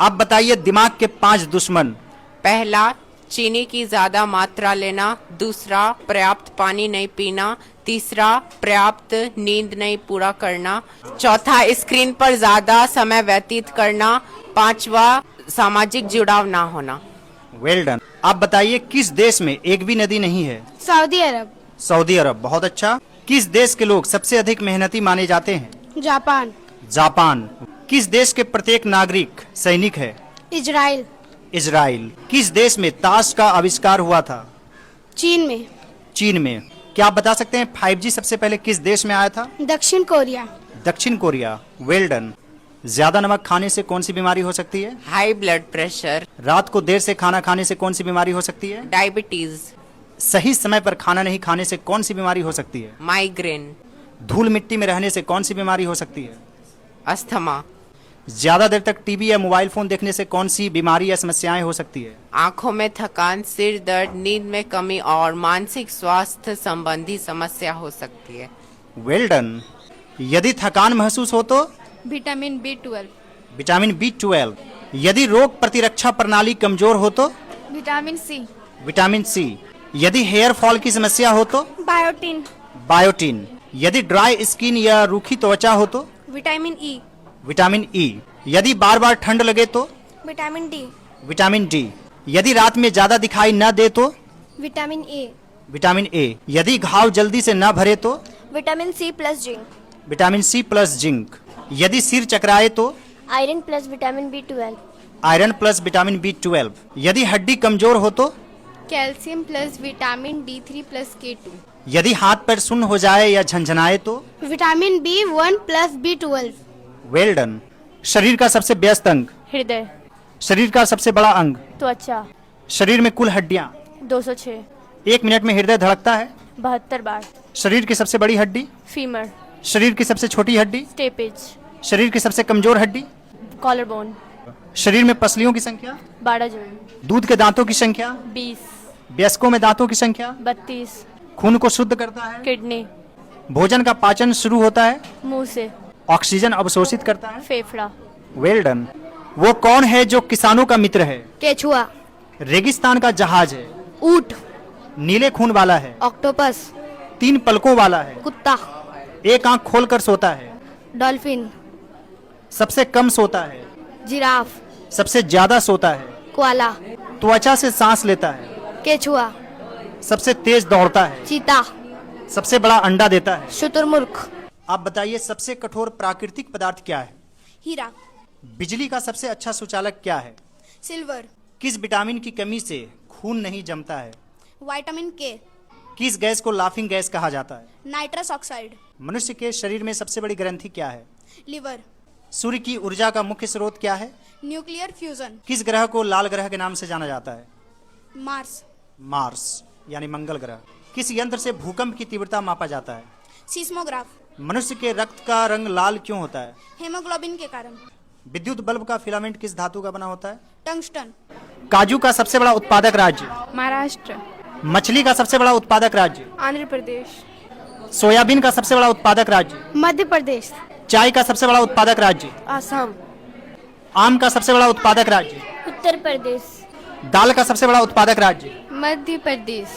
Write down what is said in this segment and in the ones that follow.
आप बताइए दिमाग के 5 दुश्मन। पहला, चीनी की ज्यादा मात्रा लेना। दूसरा, पर्याप्त पानी नहीं पीना। तीसरा, पर्याप्त नींद नहीं पूरा करना। चौथा, स्क्रीन पर ज्यादा समय व्यतीत करना। पांचवा, सामाजिक जुड़ाव ना होना। Well done. आप बताइए किस देश में एक भी नदी नहीं है? सऊदी अरब। सऊदी अरब, बहुत अच्छा। किस देश के लोग सबसे अधिक मेहनती माने जाते हैं? जापान। जापान। किस देश के प्रत्येक नागरिक सैनिक है? इजराइल। इजराइल। किस देश में ताश का आविष्कार हुआ था? चीन में। चीन में। क्या आप बता सकते हैं 5G सबसे पहले किस देश में आया था? दक्षिण कोरिया। दक्षिण कोरिया। Well done. ज्यादा नमक खाने से कौन सी बीमारी हो सकती है? High blood pressure. रात को देर से खाना खाने से कौन सी बीमारी हो सकती है? डायबिटीज। सही समय पर खाना नहीं खाने से कौन सी बीमारी हो सकती है? माइग्रेन। धूल मिट्टी में रहने से कौन सी बीमारी हो सकती है? अस्थमा। ज्यादा देर तक टीवी या मोबाइल फोन देखने से कौन सी बीमारी या समस्याएं हो सकती है? आंखों में थकान, सिर दर्द, नींद में कमी और मानसिक स्वास्थ्य संबंधी समस्या हो सकती है। Well done. यदि थकान महसूस हो तो? Vitamin B12। Vitamin B12। यदि रोग प्रतिरक्षा प्रणाली कमजोर हो तो? Vitamin C। Vitamin C. यदि हेयर फॉल की समस्या हो तो? बायोटिन। बायोटिन। यदि ड्राई स्किन या रूखी त्वचा हो तो? Vitamin E। Vitamin E. यदि बार बार ठंड लगे तो? Vitamin D। Vitamin D. यदि रात में ज्यादा दिखाई न दे तो? Vitamin A। Vitamin A. यदि घाव जल्दी से न भरे तो? Vitamin C plus zinc. Vitamin C plus zinc. यदि सिर चकराए तो? Iron plus vitamin B12। Iron plus vitamin B12। यदि हड्डी कमजोर हो तो? Calcium plus vitamin D3 plus K2। यदि हाथ पैर सुन्न हो जाए या झंझनाए तो? Vitamin B1 plus B12। Well done. शरीर का सबसे व्यस्त अंग? हृदय। शरीर का सबसे बड़ा अंग? त्वचा। शरीर में कुल हड्डियां? 206। 1 मिनट में हृदय धड़कता है? 72 बार। शरीर की सबसे बड़ी हड्डी? फीमर। शरीर की सबसे छोटी हड्डी? स्टेपेज। शरीर की सबसे कमजोर हड्डी? Collar bone. शरीर में पसलियों की संख्या? 12 जोड़। दूध के दांतों की संख्या? 20। वयस्कों में दांतों की संख्या? 32। खून को शुद्ध करता है? किडनी। भोजन का पाचन शुरू होता है? मुंह से। ऑक्सीजन अवशोषित करता है? फेफड़ा। Well done. वो कौन है जो किसानों का मित्र है? केचुआ। रेगिस्तान का जहाज है? ऊंट। नीले खून वाला है? ऑक्टोपस। 3 पलकों वाला है? कुत्ता। एक आंख खोलकर सोता है? डॉल्फिन। सबसे कम सोता है? जिराफ। सबसे ज्यादा सोता है? कोआला। त्वचा से सांस लेता है? केचुआ। सबसे तेज दौड़ता है? चीता। सबसे बड़ा अंडा देता है? शुतुरमुर्ग। आप बताइए सबसे कठोर प्राकृतिक पदार्थ क्या है? हीरा। बिजली का सबसे अच्छा सुचालक क्या है? सिल्वर। किस विटामिन की कमी से खून नहीं जमता है? Vitamin K। किस गैस को लाफिंग गैस कहा जाता है? Nitrous oxide. मनुष्य के शरीर में सबसे बड़ी ग्रंथि क्या है? लिवर। सूर्य की ऊर्जा का मुख्य स्रोत क्या है? Nuclear fusion. किस ग्रह को लाल ग्रह के नाम से जाना जाता है? मार्स। मार्स यानी मंगल ग्रह। किस यंत्र से भूकंप की तीव्रता मापा जाता है? सीस्मोग्राफ। मनुष्य के रक्त का रंग लाल क्यों होता है? हेमोग्लोबिन के कारण। विद्युत बल्ब का फिलामेंट किस धातु का बना होता है? टंगस्टन। काजू का सबसे बड़ा उत्पादक राज्य? महाराष्ट्र। मछली का सबसे बड़ा उत्पादक राज्य? आंध्र प्रदेश। सोयाबीन का सबसे बड़ा उत्पादक राज्य? मध्य प्रदेश। चाय का सबसे बड़ा उत्पादक राज्य? आसाम। आम का सबसे बड़ा उत्पादक राज्य? उत्तर प्रदेश। दाल का सबसे बड़ा उत्पादक राज्य? मध्य प्रदेश।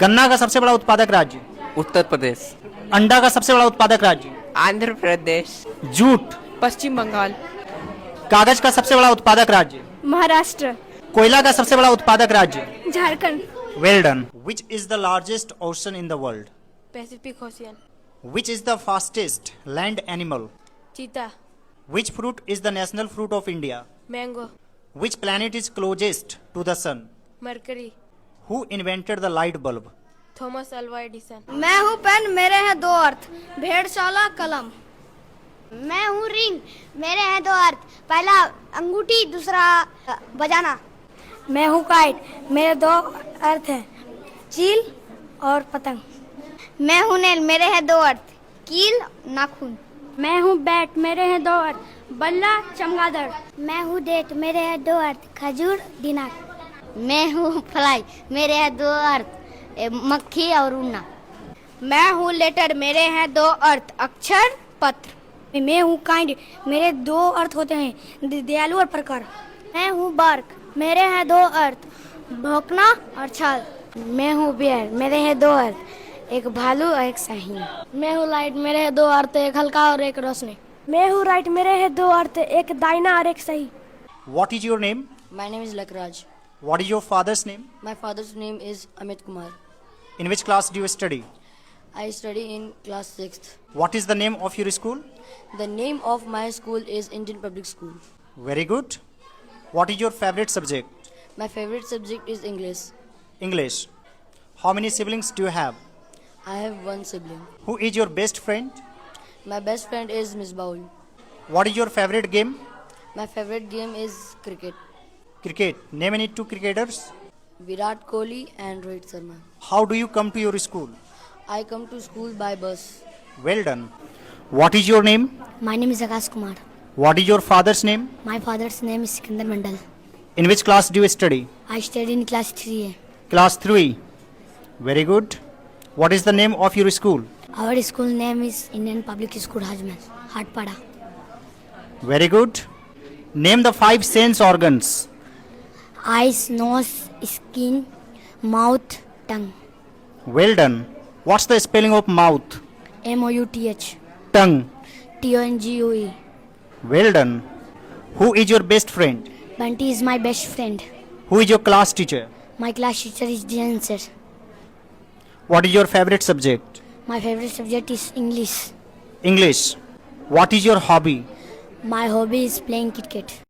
गन्ना का सबसे बड़ा उत्पादक राज्य? उत्तर प्रदेश। अंडा का सबसे बड़ा उत्पादक राज्य? आंध्र प्रदेश। जूट? पश्चिम बंगाल। कागज का सबसे बड़ा उत्पादक राज्य? महाराष्ट्र। कोयला का सबसे बड़ा उत्पादक राज्य? Jharkhand. Well done. Which is the largest ocean in the world? Pacific ocean. Which is the fastest land animal? Cheetah. Which fruit is the national fruit of India? Mango. Which planet is closest to the sun? Mercury. Who invented the light bulb? Thomas Alva Edison. मैं हूँ pen, मेरे हैं 2 अर्थ। भेड़शाला, कलम। मैं हूँ ring, मेरे हैं 2 अर्थ। पहला अंगूठी, दूसरा बजाना। मैं हूँ काइट, मेरे 2 अर्थ हैं, चील और पतंग। मैं हूँ नेल, मेरे हैं 2 अर्थ। कील, नाखून। मैं हूँ बैट, मेरे हैं 2 अर्थ, बल्ला, चमगादड़। मैं हूँ डेट, मेरे हैं 2 अर्थ। खजूर, दिनार। मैं हूँ फ्लाई, मेरे हैं 2 अर्थ। मक्खी और उड़ना। मैं हूँ लेटर, मेरे हैं 2 अर्थ, अक्षर, पत्र। मैं हूँ काइंड, मेरे 2 अर्थ होते हैं, दयालु और प्रकार। मैं हूँ बार्क, मेरे हैं दो अर्थ, भौंकना और छाल। मैं हूँ बियर, मेरे हैं दो अर्थ, एक भालू और एक शाहीन। मैं हूँ लाइट, मेरे हैं दो अर्थ, एक हल्का और एक रोशनी। मैं हूँ राइट, मेरे हैं दो अर्थ, एक दाहिना और एक सही। What is your name? My name is Lakraj. What is your father's name? My father's name is Amit Kumar. In which class do you study? I study in class 6th. What is the name of your school? The name of my school is Indian Public School. Very good. What is your favorite subject? My favorite subject is English. English. How many siblings do you have? I have one sibling. Who is your best friend? My best friend is Miss Baul. What is your favorite game? My favorite game is cricket. Cricket. Name any two cricketers. Virat Kohli and Rohit Sharma. How do you come to your school? I come to school by bus. Well done. What is your name? My name is Akash Kumar. What is your father's name? My father's name is Sikandar Mandal. In which class do you study? I study in class 3A. Class 3. Very good. What is the name of your school? Our school name is Indian Public School Hajmal, Hatpada. Very good. Name the 5 sense organs. Eyes, nose, skin, mouth, tongue. Well done. What's the spelling of mouth? MOUTH. Tongue. TONGUE. Well done. Who is your best friend? Bunty is my best friend. Who is your class teacher? My class teacher is Jan sir. What is your favorite subject? My favorite subject is English. English. What is your hobby? My hobby is playing cricket.